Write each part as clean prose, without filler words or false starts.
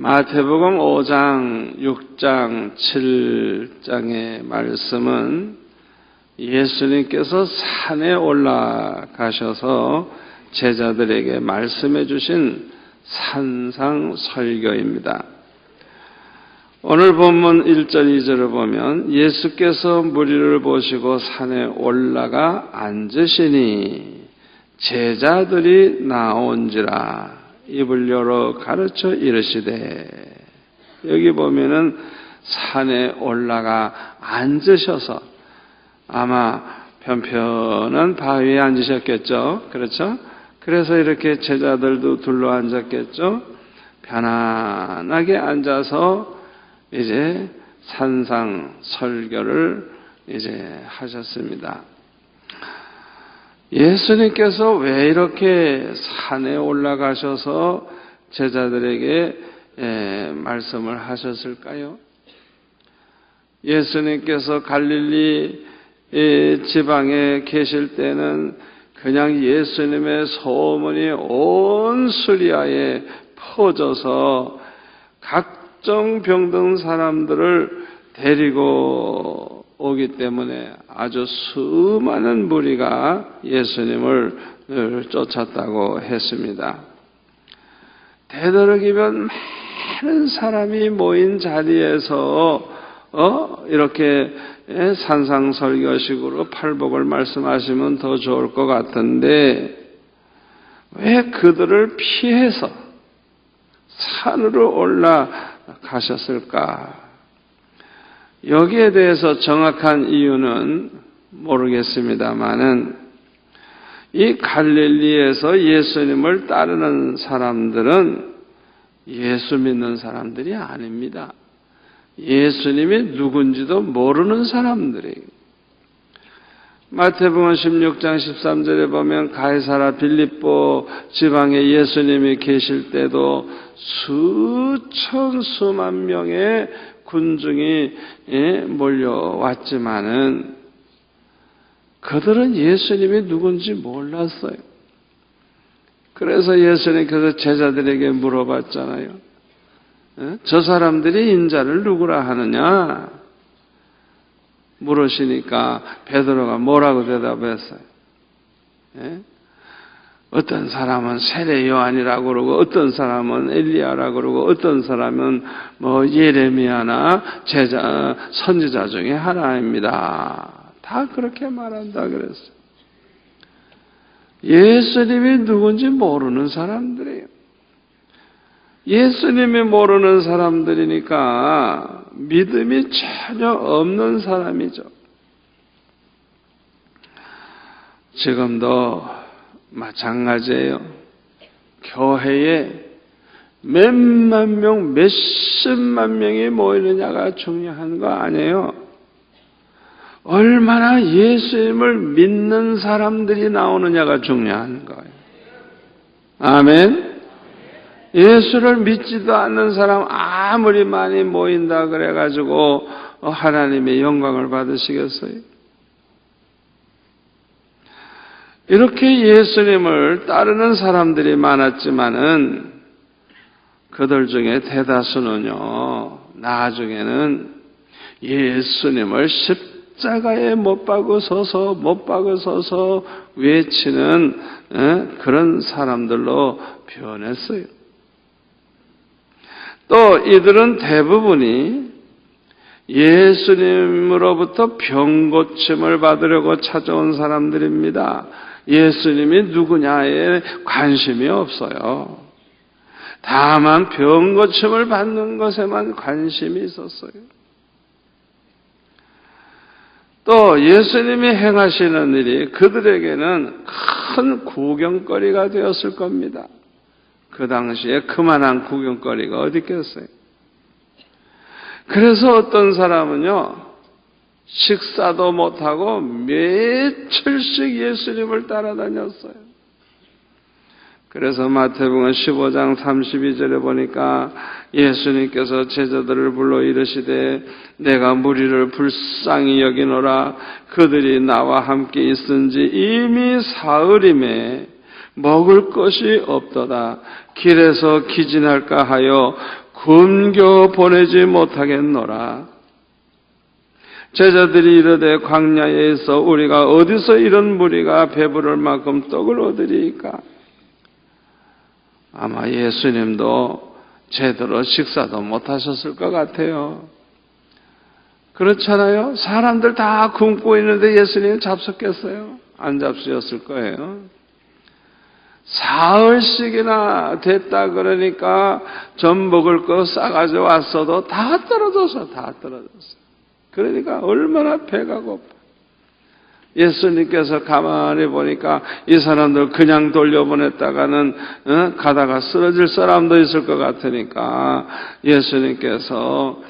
마태복음 5장, 6장, 7장의 말씀은 예수님께서 산에 올라가셔서 제자들에게 말씀해 주신 산상설교입니다. 오늘 본문 1절, 2절을 보면 예수께서 무리를 보시고 산에 올라가 앉으시니 제자들이 나온지라 입을 열어 가르쳐 이르시되, 여기 보면은 산에 올라가 앉으셔서 아마 편편한 바위에 앉으셨겠죠. 그렇죠? 그래서 이렇게 제자들도 둘러 앉았겠죠. 편안하게 앉아서 이제 산상 설교를 이제 하셨습니다. 예수님께서 왜 이렇게 산에 올라가셔서 제자들에게 말씀을 하셨을까요? 예수님께서 갈릴리 지방에 계실 때는 그냥 예수님의 소문이 온 수리아에 퍼져서 각종 병든 사람들을 데리고 오기 때문에 아주 수많은 무리가 예수님을 쫓았다고 했습니다. 되도록이면 많은 사람이 모인 자리에서 이렇게 산상설교식으로 팔복을 말씀하시면 더 좋을 것 같은데 왜 그들을 피해서 산으로 올라가셨을까? 여기에 대해서 정확한 이유는 모르겠습니다만은 이 갈릴리에서 예수님을 따르는 사람들은 예수 믿는 사람들이 아닙니다. 예수님이 누군지도 모르는 사람들이에요. 마태복음 16장 13절에 보면 가이사라 빌립보 지방에 예수님이 계실 때도 수천 수만 명의 군중이 몰려왔지만은 그들은 예수님이 누군지 몰랐어요. 그래서 예수님께서 제자들에게 물어봤잖아요. 저 사람들이 인자를 누구라 하느냐? 물으시니까 베드로가 뭐라고 대답했어요? 어떤 사람은 세례 요한이라고 그러고 어떤 사람은 엘리야라고 그러고 어떤 사람은 예레미야나 선지자 중에 하나입니다. 다 그렇게 말한다 그랬어요. 예수님이 누군지 모르는 사람들이에요. 예수님이 모르는 사람들이니까 믿음이 전혀 없는 사람이죠. 지금도 마찬가지예요. 교회에 몇만 명, 몇십만 명이 모이느냐가 중요한 거 아니에요. 얼마나 예수님을 믿는 사람들이 나오느냐가 중요한 거예요. 아멘. 예수를 믿지도 않는 사람 아무리 많이 모인다 그래가지고 하나님의 영광을 받으시겠어요? 이렇게 예수님을 따르는 사람들이 많았지만은 그들 중에 대다수는요, 나중에는 예수님을 십자가에 못 박으소서 외치는 그런 사람들로 변했어요. 또 이들은 대부분이 예수님으로부터 병고침을 받으려고 찾아온 사람들입니다. 예수님이 누구냐에 관심이 없어요. 다만 병고침을 받는 것에만 관심이 있었어요. 또 예수님이 행하시는 일이 그들에게는 큰 구경거리가 되었을 겁니다. 그 당시에 그만한 구경거리가 어디 있겠어요? 그래서 어떤 사람은요, 식사도 못하고 며칠씩 예수님을 따라다녔어요. 그래서 마태복음 15장 32절에 보니까 예수님께서 제자들을 불러 이르시되 내가 무리를 불쌍히 여기노라. 그들이 나와 함께 있은지 이미 사흘임에 먹을 것이 없도다. 길에서 기진할까 하여 굶겨 보내지 못하겠노라. 제자들이 이르되 광야에서 우리가 어디서 이런 무리가 배부를 만큼 떡을 얻으리이까? 아마 예수님도 제대로 식사도 못하셨을 것 같아요. 그렇잖아요? 사람들 다 굶고 있는데 예수님 잡숫겠어요? 안 잡수셨을 거예요. 사흘씩이나 됐다 그러니까 전 먹을 거 싸가지고 왔어도 다 떨어졌어. 그러니까 얼마나 배가 고파. 예수님께서 가만히 보니까 이 사람들 그냥 돌려보냈다가는 가다가 쓰러질 사람도 있을 것 같으니까 예수님께서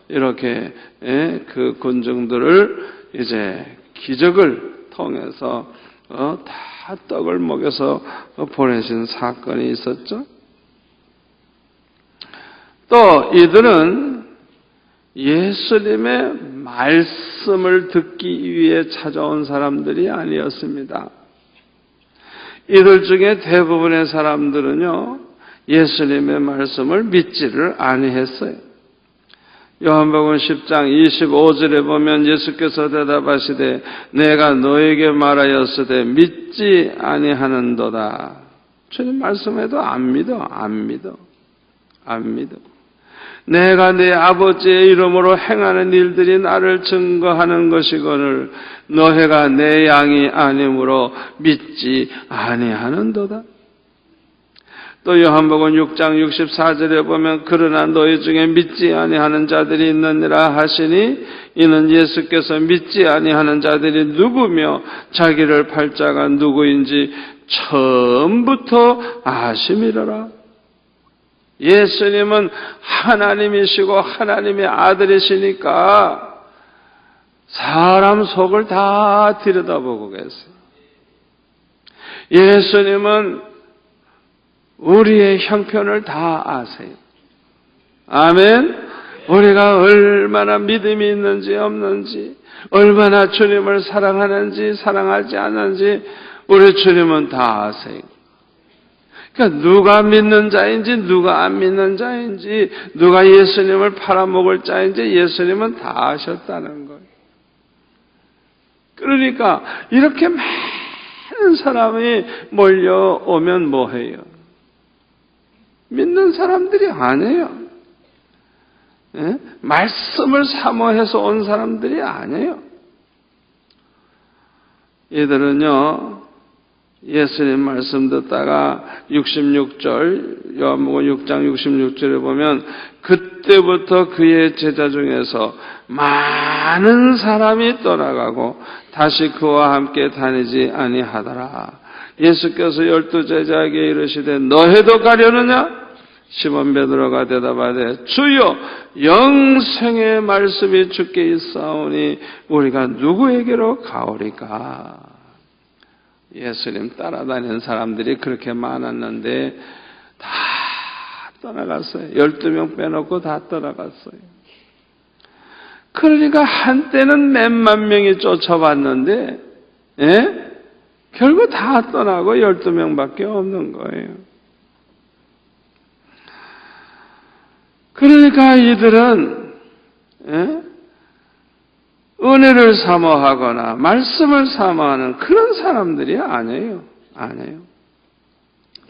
이렇게 그 군중들을 이제 기적을 통해서 다 떡을 먹여서 보내신 사건이 있었죠. 또 이들은 예수님의 말씀을 듣기 위해 찾아온 사람들이 아니었습니다. 이들 중에 대부분의 사람들은요, 예수님의 말씀을 믿지를 아니했어요. 요한복음 10장 25절에 보면 예수께서 대답하시되 내가 너에게 말하였으되 믿지 아니하는도다. 주님 말씀해도 안 믿어. 내가 내 아버지의 이름으로 행하는 일들이 나를 증거하는 것이거늘 너희가 내 양이 아니므로 믿지 아니하는도다. 또 요한복음 6장 64절에 보면 그러나 너희 중에 믿지 아니하는 자들이 있느니라 하시니 이는 예수께서 믿지 아니하는 자들이 누구며 자기를 팔자가 누구인지 처음부터 아심이로라. 예수님은 하나님이시고 하나님의 아들이시니까 사람 속을 다 들여다보고 계세요. 예수님은 우리의 형편을 다 아세요. 아멘. 우리가 얼마나 믿음이 있는지 없는지, 얼마나 주님을 사랑하는지 사랑하지 않는지 우리 주님은 다 아세요. 그러니까 누가 믿는 자인지 누가 안 믿는 자인지 누가 예수님을 팔아먹을 자인지 예수님은 다 아셨다는 거예요. 그러니까 이렇게 많은 사람이 몰려오면 뭐해요? 믿는 사람들이 아니에요. 예? 말씀을 사모해서 온 사람들이 아니에요. 얘들은요, 예수님 말씀 듣다가 66절, 요한복음 6장 66절에 보면 그때부터 그의 제자 중에서 많은 사람이 떠나가고 다시 그와 함께 다니지 아니하더라. 예수께서 12 제자에게 이르시되 너희도 가려느냐? 시몬 베드로가 대답하되 주여 영생의 말씀이 주께 있사오니 우리가 누구에게로 가오리까? 예수님 따라다니는 사람들이 그렇게 많았는데 다 떠나갔어요. 12명 빼놓고 다 떠나갔어요. 그러니까 한때는 몇만 명이 쫓아왔는데 결국 다 떠나고 12명밖에 없는 거예요. 그러니까 이들은 은혜를 사모하거나 말씀을 사모하는 그런 사람들이 아니에요.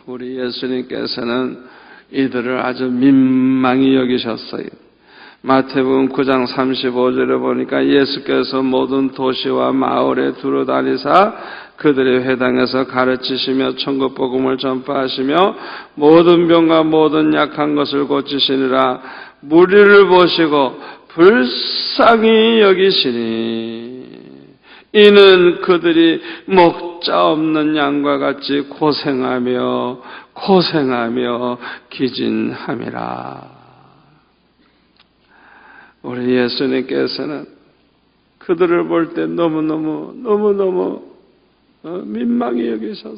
우리 예수님께서는 이들을 아주 민망히 여기셨어요. 마태복음 9장 35절에 보니까 예수께서 모든 도시와 마을에 두루 다니사 그들의 회당에서 가르치시며 천국 복음을 전파하시며 모든 병과 모든 약한 것을 고치시니라. 무리를 보시고 불쌍히 여기시니 이는 그들이 목자 없는 양과 같이 고생하며 기진함이라. 우리 예수님께서는 그들을 볼 때 너무너무 민망히 여기셨어.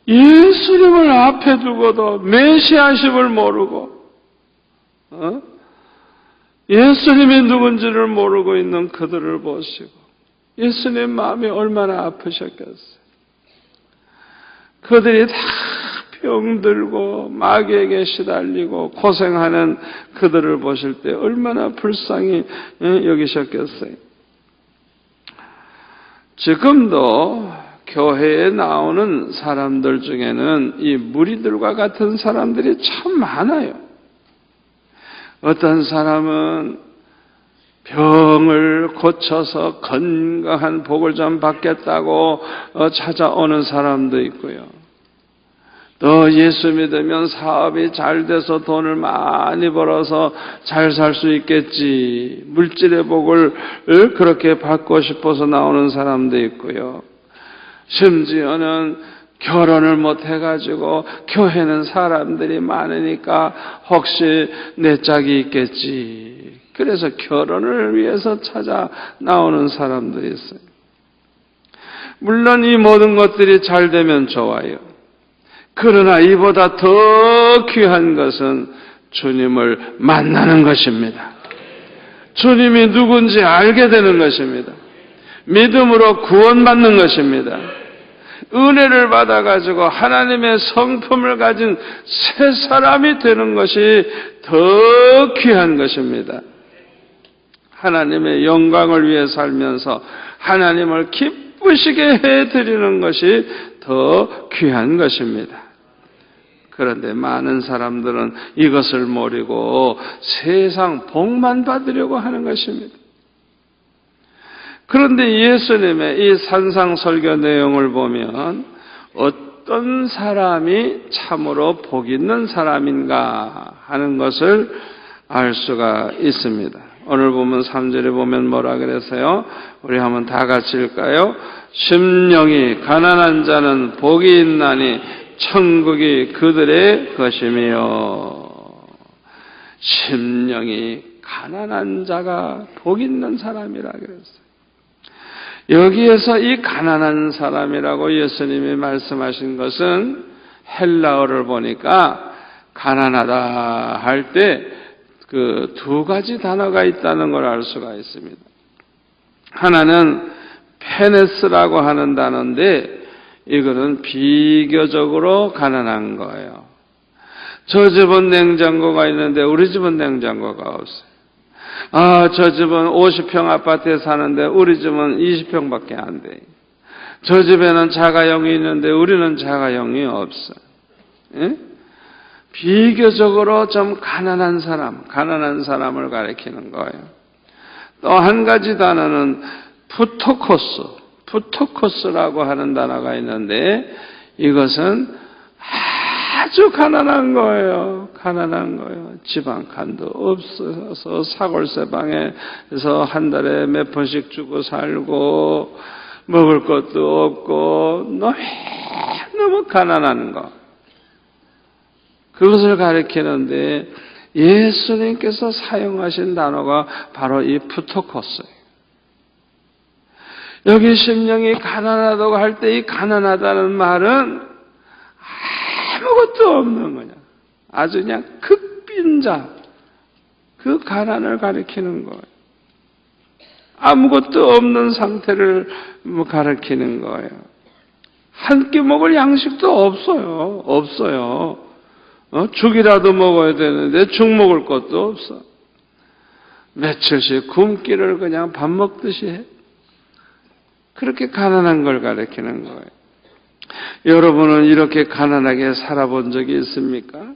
예수님을 앞에 두고도 메시아심을 모르고 예수님이 누군지를 모르고 있는 그들을 보시고 예수님 마음이 얼마나 아프셨겠어요. 그들이 다 병들고 마귀에게 시달리고 고생하는 그들을 보실 때 얼마나 불쌍히 여기셨겠어요. 지금도 교회에 나오는 사람들 중에는 이 무리들과 같은 사람들이 참 많아요. 어떤 사람은 병을 고쳐서 건강한 복을 좀 받겠다고 찾아오는 사람도 있고요. 또 예수 믿으면 사업이 잘 돼서 돈을 많이 벌어서 잘 살 수 있겠지. 물질의 복을 그렇게 받고 싶어서 나오는 사람도 있고요. 심지어는 결혼을 못 해가지고 교회는 사람들이 많으니까 혹시 내 짝이 있겠지. 그래서 결혼을 위해서 찾아 나오는 사람들이 있어요. 물론 이 모든 것들이 잘 되면 좋아요. 그러나 이보다 더 귀한 것은 주님을 만나는 것입니다. 주님이 누군지 알게 되는 것입니다. 믿음으로 구원받는 것입니다. 은혜를 받아가지고 하나님의 성품을 가진 새 사람이 되는 것이 더 귀한 것입니다. 하나님의 영광을 위해 살면서 하나님을 기쁘시게 해드리는 것이 더 귀한 것입니다. 그런데 많은 사람들은 이것을 모르고 세상 복만 받으려고 하는 것입니다. 그런데 예수님의 이 산상설교 내용을 보면 어떤 사람이 참으로 복 있는 사람인가 하는 것을 알 수가 있습니다. 오늘 보면 3절에 보면 뭐라 그랬어요? 우리 한번 다 같이 읽을까요? 심령이 가난한 자는 복이 있나니 천국이 그들의 것이며. 심령이 가난한 자가 복 있는 사람이라 그랬어요. 여기에서 이 가난한 사람이라고 예수님이 말씀하신 것은 헬라어를 보니까 가난하다 할 때 그 두 가지 단어가 있다는 걸 알 수가 있습니다. 하나는 페네스라고 하는 단어인데 이거는 비교적으로 가난한 거예요. 저 집은 냉장고가 있는데 우리 집은 냉장고가 없어요. 저 집은 50평 아파트에 사는데 우리 집은 20평밖에 안 돼. 저 집에는 자가용이 있는데 우리는 자가용이 없어요. 예? 비교적으로 좀 가난한 사람을 가리키는 거예요. 또 한 가지 단어는 푸토코스라고 하는 단어가 있는데 이것은 아주 가난한 거예요. 집 한 칸도 없어서 사골세 방에서 한 달에 몇 번씩 주고 살고 먹을 것도 없고 너무 가난한 거. 그것을 가리키는데 예수님께서 사용하신 단어가 바로 이 푸토코스예요. 여기 심령이 가난하다고 할 때 이 가난하다는 말은 아무것도 없는 거냐. 아주 그냥 극빈자, 그 가난을 가리키는 거예요. 아무것도 없는 상태를 가리키는 거예요. 한 끼 먹을 양식도 없어요. 죽이라도 먹어야 되는데 죽 먹을 것도 없어. 며칠씩 굶기를 그냥 밥 먹듯이 해. 그렇게 가난한 걸 가리키는 거예요. 여러분은 이렇게 가난하게 살아본 적이 있습니까?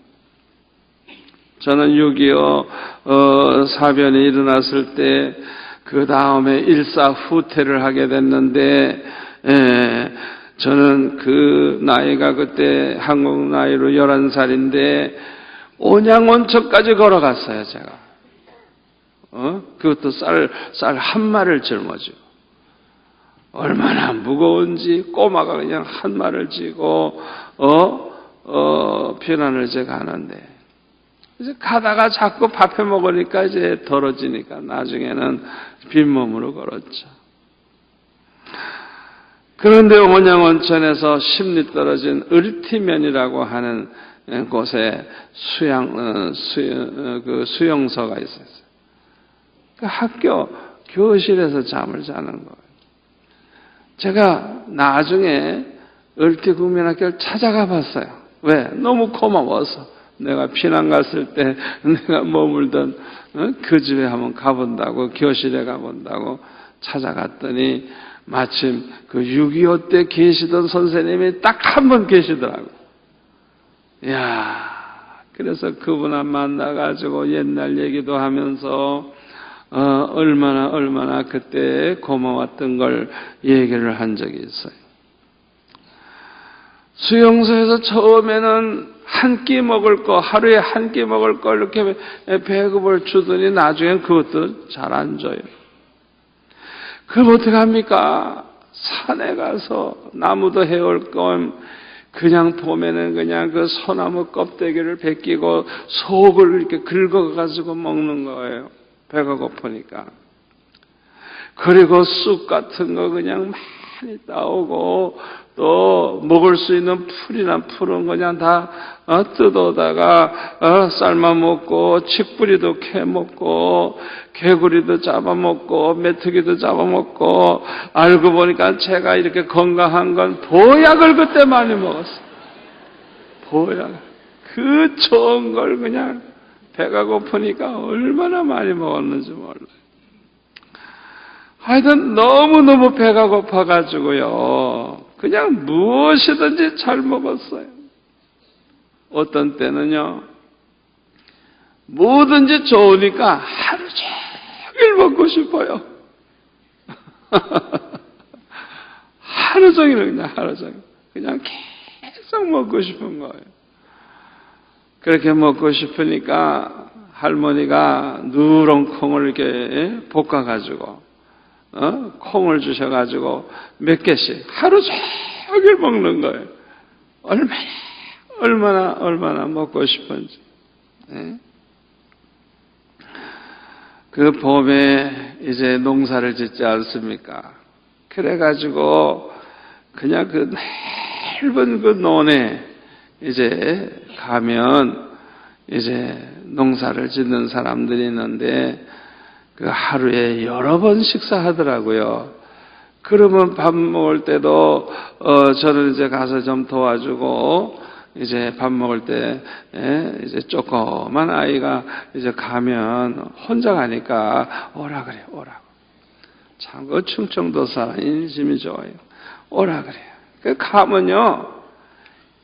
저는 6.25 사변이 일어났을 때 그 다음에 일사후퇴를 하게 됐는데 저는 그 나이가 그때 한국 나이로 11살인데 온양온천까지 걸어갔어요, 제가. 그것도 쌀 한 마리를 짊어지고. 얼마나 무거운지 꼬마가 그냥 한 말을 쥐고 피난을 제가 하는데 이제 가다가 자꾸 밥해 먹으니까 이제 더러지니까 나중에는 빈몸으로 걸었죠. 그런데 온양온천에서 10리 떨어진 을티면이라고 하는 곳에 수용소가 있었어요. 그 학교 교실에서 잠을 자는 거예요. 제가 나중에 을티국민학교를 찾아가 봤어요. 왜? 너무 고마워서. 내가 피난 갔을 때 내가 머물던 그 집에 한번 가본다고, 교실에 가본다고 찾아갔더니 마침 그 6.25 때 계시던 선생님이 딱 한 번 계시더라고. 이야, 그래서 그분을 만나가지고 옛날 얘기도 하면서 얼마나 그때 고마웠던 걸 얘기를 한 적이 있어요. 수용소에서 처음에는 한 끼 먹을 거, 하루에 한 끼 먹을 거 이렇게 배급을 주더니 나중엔 그것도 잘 안 줘요. 그럼 어떡합니까? 산에 가서 나무도 해올 건 그냥 봄에는 그냥 그 소나무 껍데기를 벗기고 속을 이렇게 긁어가지고 먹는 거예요. 배가 고프니까. 그리고 쑥 같은 거 그냥 많이 따오고 또 먹을 수 있는 풀이나 풀은 그냥 다 뜯어다가 삶아 먹고 칡뿌리도 캐 먹고 개구리도 잡아 먹고 메뚜기도 잡아 먹고 알고 보니까 제가 이렇게 건강한 건 보약을 그때 많이 먹었어요. 보약. 그 좋은 걸 그냥 배가 고프니까 얼마나 많이 먹었는지 몰라요. 하여튼 너무너무 배가 고파가지고요. 그냥 무엇이든지 잘 먹었어요. 어떤 때는요. 뭐든지 좋으니까 하루 종일 먹고 싶어요. 하루 종일 그냥 하루 종일. 그냥 계속 먹고 싶은 거예요. 그렇게 먹고 싶으니까 할머니가 누런 콩을 이렇게 볶아가지고 콩을 주셔가지고 몇 개씩 하루 종일 먹는 거예요. 얼마나 먹고 싶은지. 그 봄에 이제 농사를 짓지 않습니까? 그래가지고 그냥 그 넓은 그 논에 이제 가면 이제 농사를 짓는 사람들이 있는데 그 하루에 여러 번 식사하더라고요. 그러면 밥 먹을 때도 저는 이제 가서 좀 도와주고 이제 밥 먹을 때 이제 조그만 아이가 이제 가면 혼자 가니까 오라 그래 오라고. 참 그 충청도 사람 인심이 좋아요. 오라 그래요. 그 가면요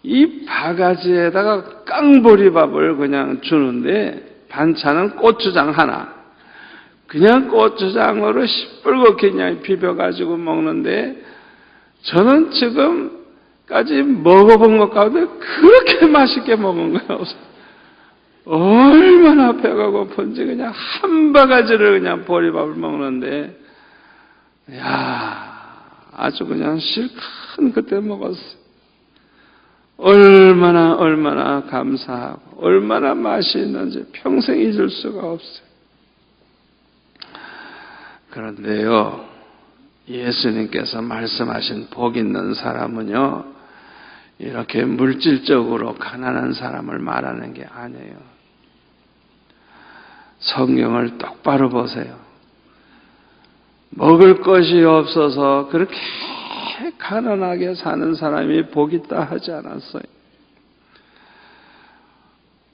이 바가지에다가 깡보리밥을 그냥 주는데 반찬은 고추장 하나. 그냥 고추장으로 시뻘겋게 그냥 비벼가지고 먹는데 저는 지금까지 먹어본 것 가운데 그렇게 맛있게 먹은 거예요. 얼마나 배가 고픈지 그냥 한 바가지를 그냥 보리밥을 먹는데 야 아주 그냥 실컷 그때 먹었어요. 얼마나 감사하고 얼마나 맛이 있는지 평생 잊을 수가 없어요. 그런데요, 예수님께서 말씀하신 복 있는 사람은요, 이렇게 물질적으로 가난한 사람을 말하는 게 아니에요. 성경을 똑바로 보세요. 먹을 것이 없어서 그렇게 가난하게 사는 사람이 복 있다 하지 않았어요.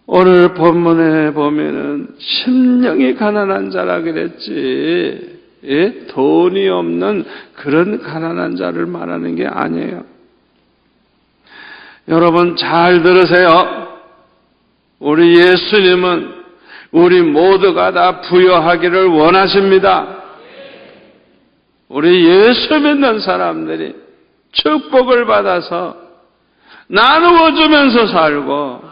오늘 본문에 보면은 심령이 가난한 자라 그랬지, 돈이 없는 그런 가난한 자를 말하는 게 아니에요. 여러분 잘 들으세요. 우리 예수님은 우리 모두가 다 부여하기를 원하십니다. 우리 예수 믿는 사람들이 축복을 받아서 나누어주면서 살고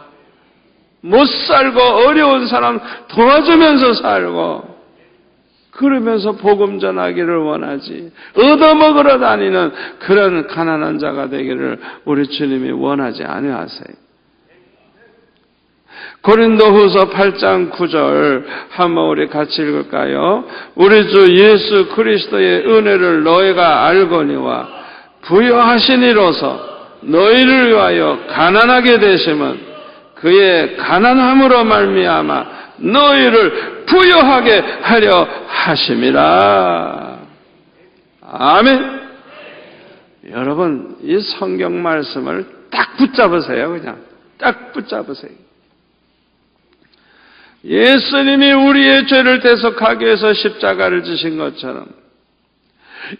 못 살고 어려운 사람 도와주면서 살고 그러면서 복음 전하기를 원하지 얻어먹으러 다니는 그런 가난한 자가 되기를 우리 주님이 원하지 아니하세요. 고린도후서 8장 9절 한번 우리 같이 읽을까요? 우리 주 예수 그리스도의 은혜를 너희가 알거니와 부여하시니로서 너희를 위하여 가난하게 되심은 그의 가난함으로 말미암아 너희를 부여하게 하려 하심이라. 아멘. 여러분 이 성경 말씀을 딱 붙잡으세요. 그냥 딱 붙잡으세요. 예수님이 우리의 죄를 대속하기 위해서 십자가를 지신 것처럼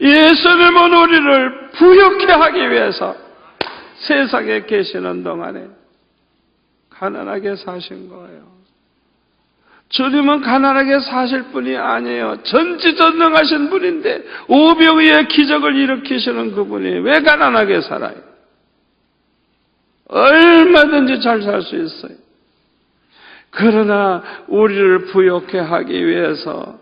예수님은 우리를 부욕해 하기 위해서 세상에 계시는 동안에 가난하게 사신 거예요. 주님은 가난하게 사실 분이 아니에요. 전지전능하신 분인데 오병이의 기적을 일으키시는 그분이 왜 가난하게 살아요? 얼마든지 잘 살 수 있어요. 그러나 우리를 부욕해 하기 위해서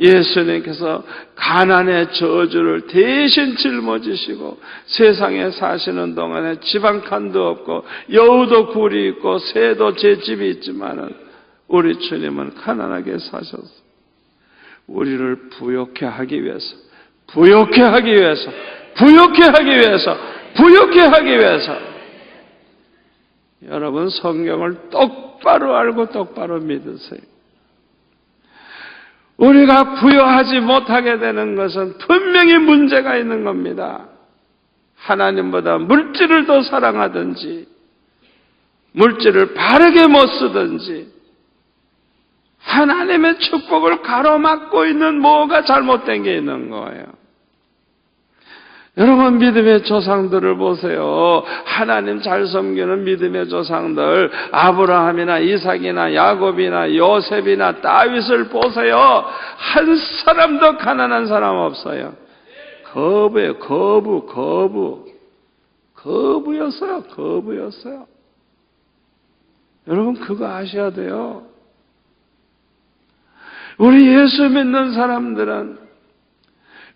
예수님께서 가난의 저주를 대신 짊어지시고 세상에 사시는 동안에 집 한 칸도 없고 여우도 굴이 있고 새도 제 집이 있지만은 우리 주님은 가난하게 사셨어요. 우리를 부욕해 하기 위해서, 부욕해 하기 위해서, 부욕해 하기 위해서, 부욕해 하기 위해서. 여러분 성경을 똑바로 알고 똑바로 믿으세요. 우리가 부여하지 못하게 되는 것은 분명히 문제가 있는 겁니다. 하나님보다 물질을 더 사랑하든지 물질을 바르게 못 쓰든지 하나님의 축복을 가로막고 있는 뭐가 잘못된 게 있는 거예요. 여러분 믿음의 조상들을 보세요. 하나님 잘 섬기는 믿음의 조상들 아브라함이나 이삭이나 야곱이나 요셉이나 다윗을 보세요. 한 사람도 가난한 사람 없어요. 거부예요. 거부였어요. 여러분 그거 아셔야 돼요. 우리 예수 믿는 사람들은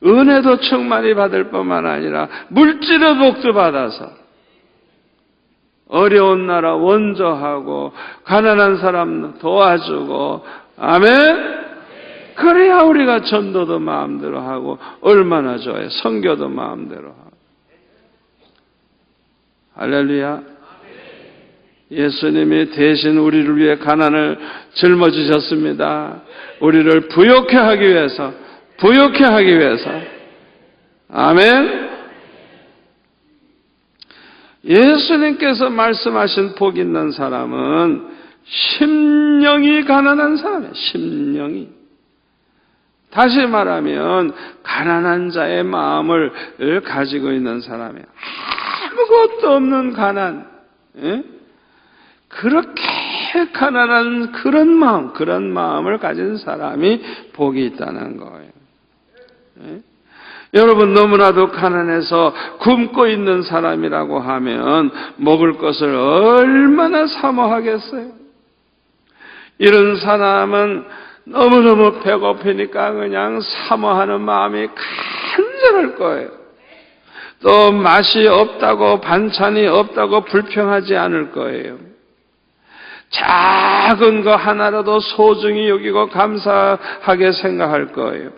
은혜도 충만히 받을 뿐만 아니라 물질의 복도 받아서 어려운 나라 원조하고 가난한 사람 도와주고 아멘. 그래야 우리가 전도도 마음대로 하고 얼마나 좋아요. 선교도 마음대로 하고. 할렐루야. 예수님이 대신 우리를 위해 가난을 짊어지셨습니다. 우리를 부욕해 하기 위해서, 부욕해 하기 위해서. 아멘. 예수님께서 말씀하신 복 있는 사람은 심령이 가난한 사람이에요. 심령이. 다시 말하면 가난한 자의 마음을 가지고 있는 사람이에요. 아무것도 없는 가난. 예? 그렇게 가난한 그런 마음을 가진 사람이 복이 있다는 거예요. 예? 여러분 너무나도 가난해서 굶고 있는 사람이라고 하면 먹을 것을 얼마나 사모하겠어요? 이런 사람은 너무너무 배고프니까 그냥 사모하는 마음이 간절할 거예요. 또 맛이 없다고 반찬이 없다고 불평하지 않을 거예요. 작은 거 하나라도 소중히 여기고 감사하게 생각할 거예요.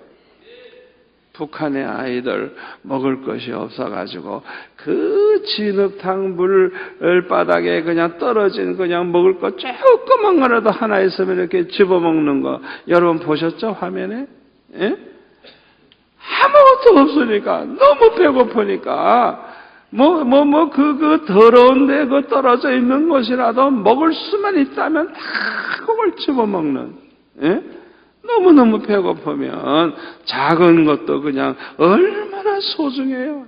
북한의 아이들 먹을 것이 없어가지고 그 진흙탕 물바닥에 그냥 떨어진 그냥 먹을 거 조그만 거라도 하나 있으면 이렇게 집어먹는 거 여러분 보셨죠? 화면에? 예? 아무것도 없으니까 너무 배고프니까 그 더러운데 그 떨어져 있는 것이라도 먹을 수만 있다면 다 그걸 집어먹는. 예? 너무너무 배고프면 작은 것도 그냥 얼마나 소중해요.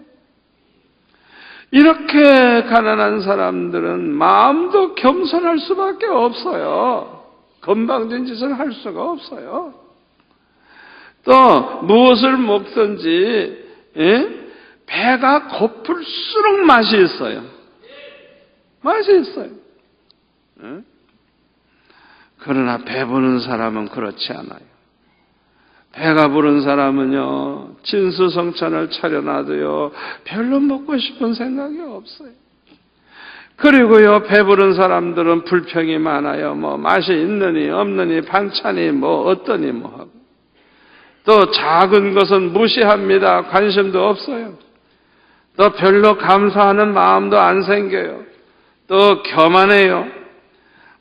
이렇게 가난한 사람들은 마음도 겸손할 수밖에 없어요. 건방진 짓을 할 수가 없어요. 또 무엇을 먹든지 배가 고플수록 맛이 있어요. 맛이 있어요. 그러나 배부른 사람은 그렇지 않아요. 배가 부른 사람은요, 진수성찬을 차려놔도요, 별로 먹고 싶은 생각이 없어요. 그리고요, 배부른 사람들은 불평이 많아요. 맛이 있느니 없느니 반찬이 어떠니 하고. 또 작은 것은 무시합니다. 관심도 없어요. 또 별로 감사하는 마음도 안 생겨요. 또 교만해요.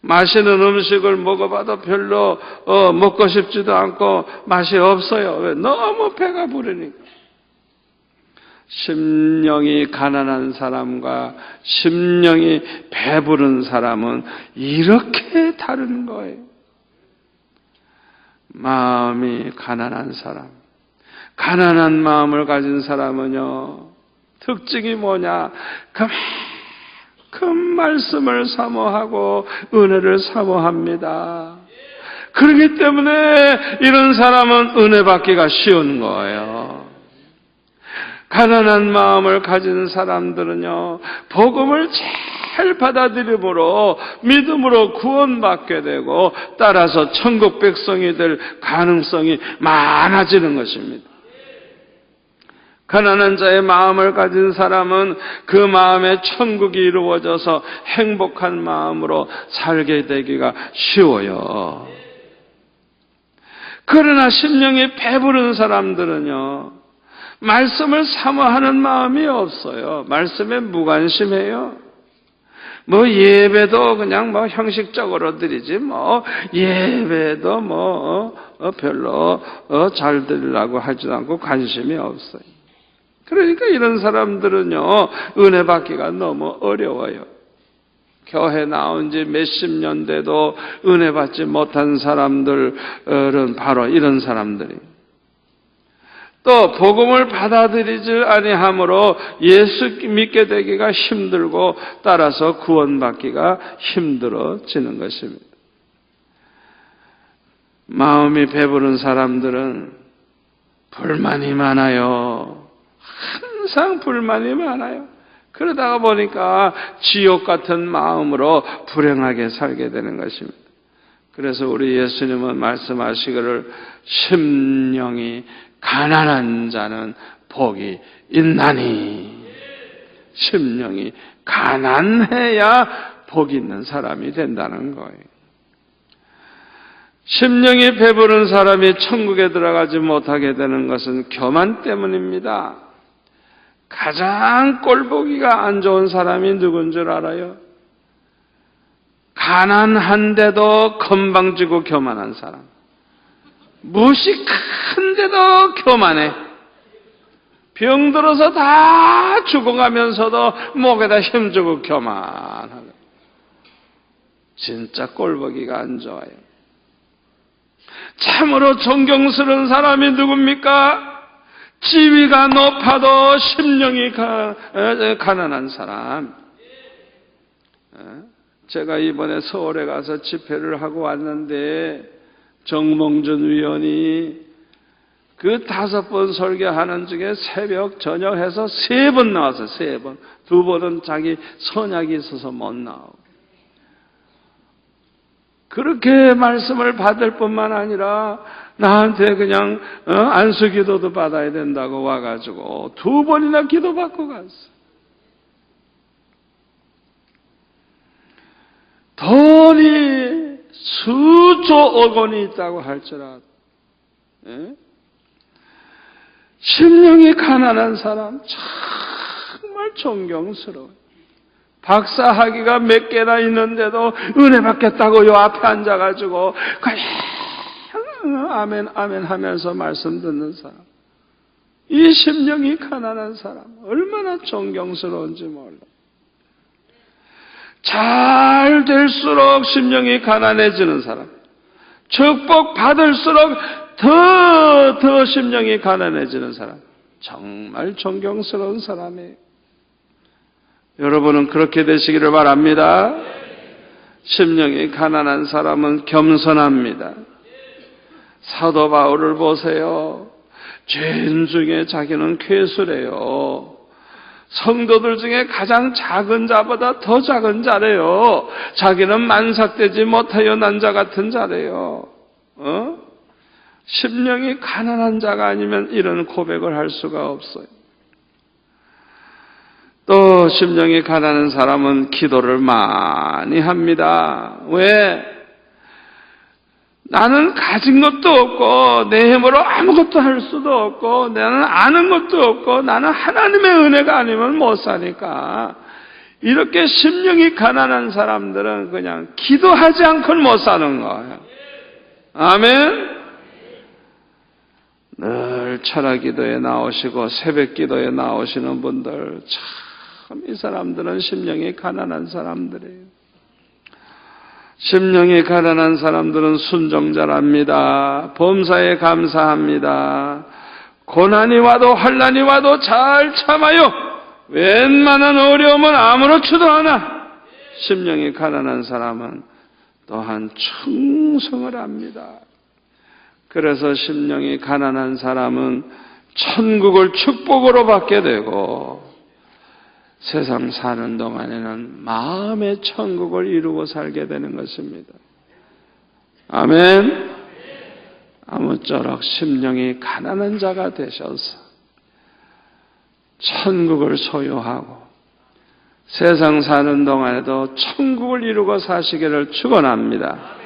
맛있는 음식을 먹어봐도 별로 먹고 싶지도 않고 맛이 없어요. 왜? 너무 배가 부르니까. 심령이 가난한 사람과 심령이 배부른 사람은 이렇게 다른 거예요. 마음이 가난한 사람, 가난한 마음을 가진 사람은요, 특징이 뭐냐? 그만큼 말씀을 사모하고 은혜를 사모합니다. 그렇기 때문에 이런 사람은 은혜 받기가 쉬운 거예요. 가난한 마음을 가진 사람들은요, 복음을 잘 받아들임으로 믿음으로 구원받게 되고 따라서 천국 백성이 될 가능성이 많아지는 것입니다. 가난한 자의 마음을 가진 사람은 그 마음에 천국이 이루어져서 행복한 마음으로 살게 되기가 쉬워요. 그러나 심령이 배부른 사람들은요, 말씀을 사모하는 마음이 없어요. 말씀에 무관심해요. 예배도 그냥 형식적으로 드리지, 예배도 별로 잘 드리려고 하지도 않고 관심이 없어요. 그러니까 이런 사람들은요, 은혜 받기가 너무 어려워요. 교회 나온 지 몇십 년 돼도 은혜 받지 못한 사람들은 바로 이런 사람들이에요. 또 복음을 받아들이지 아니함으로 예수 믿게 되기가 힘들고 따라서 구원받기가 힘들어지는 것입니다. 마음이 배부른 사람들은 불만이 많아요. 항상 불만이 많아요. 그러다가 보니까 지옥 같은 마음으로 불행하게 살게 되는 것입니다. 그래서 우리 예수님은 말씀하시기를 심령이 가난한 자는 복이 있나니, 심령이 가난해야 복이 있는 사람이 된다는 거예요. 심령이 배부른 사람이 천국에 들어가지 못하게 되는 것은 교만 때문입니다. 가장 꼴보기가 안 좋은 사람이 누군 줄 알아요? 가난한데도 건방지고 교만한 사람. 무엇이 큰데도 교만해. 병들어서 다 죽어가면서도 목에다 힘주고 교만하고. 진짜 꼴보기가 안 좋아요. 참으로 존경스러운 사람이 누굽니까? 지위가 높아도 심령이 가난한 사람. 제가 이번에 서울에 가서 집회를 하고 왔는데 정몽준 위원이 그 5번 설교하는 중에 새벽 저녁 해서 3번 나왔어요. 3번. 2번은 자기 선약이 있어서 못 나오고. 그렇게 말씀을 받을 뿐만 아니라 나한테 그냥 안수 기도도 받아야 된다고 와가지고 2번이나 기도받고 갔어. 돈이 수조억 원이 있다고 할지라도 심령이 가난한 사람 정말 존경스러워요. 박사학위가 몇 개나 있는데도 은혜 받겠다고 요 앞에 앉아가지고 그냥 아멘 아멘 하면서 말씀 듣는 사람, 이 심령이 가난한 사람 얼마나 존경스러운지 몰라. 잘 될수록 심령이 가난해지는 사람, 축복 받을수록 더 심령이 가난해지는 사람, 정말 존경스러운 사람이에요. 여러분은 그렇게 되시기를 바랍니다. 심령이 가난한 사람은 겸손합니다. 사도 바울을 보세요. 죄인 중에 자기는 괴수래요. 성도들 중에 가장 작은 자보다 더 작은 자래요. 자기는 만삭되지 못하여 난 자 같은 자래요. 심령이 가난한 자가 아니면 이런 고백을 할 수가 없어요. 또 심령이 가난한 사람은 기도를 많이 합니다. 왜? 나는 가진 것도 없고 내 힘으로 아무것도 할 수도 없고 나는 아는 것도 없고 나는 하나님의 은혜가 아니면 못 사니까, 이렇게 심령이 가난한 사람들은 그냥 기도하지 않고는 못 사는 거예요. 아멘. 늘 오늘 철학 기도에 나오시고 새벽 기도에 나오시는 분들, 참 이 사람들은 심령이 가난한 사람들이에요. 심령이 가난한 사람들은 순종자랍니다. 범사에 감사합니다. 고난이 와도 환난이 와도 잘 참아요. 웬만한 어려움은 아무렇지도 않아. 심령이 가난한 사람은 또한 충성을 합니다. 그래서 심령이 가난한 사람은 천국을 축복으로 받게 되고 세상 사는 동안에는 마음의 천국을 이루고 살게 되는 것입니다. 아멘. 아무쪼록 심령이 가난한 자가 되셔서 천국을 소유하고 세상 사는 동안에도 천국을 이루고 사시기를 축원합니다.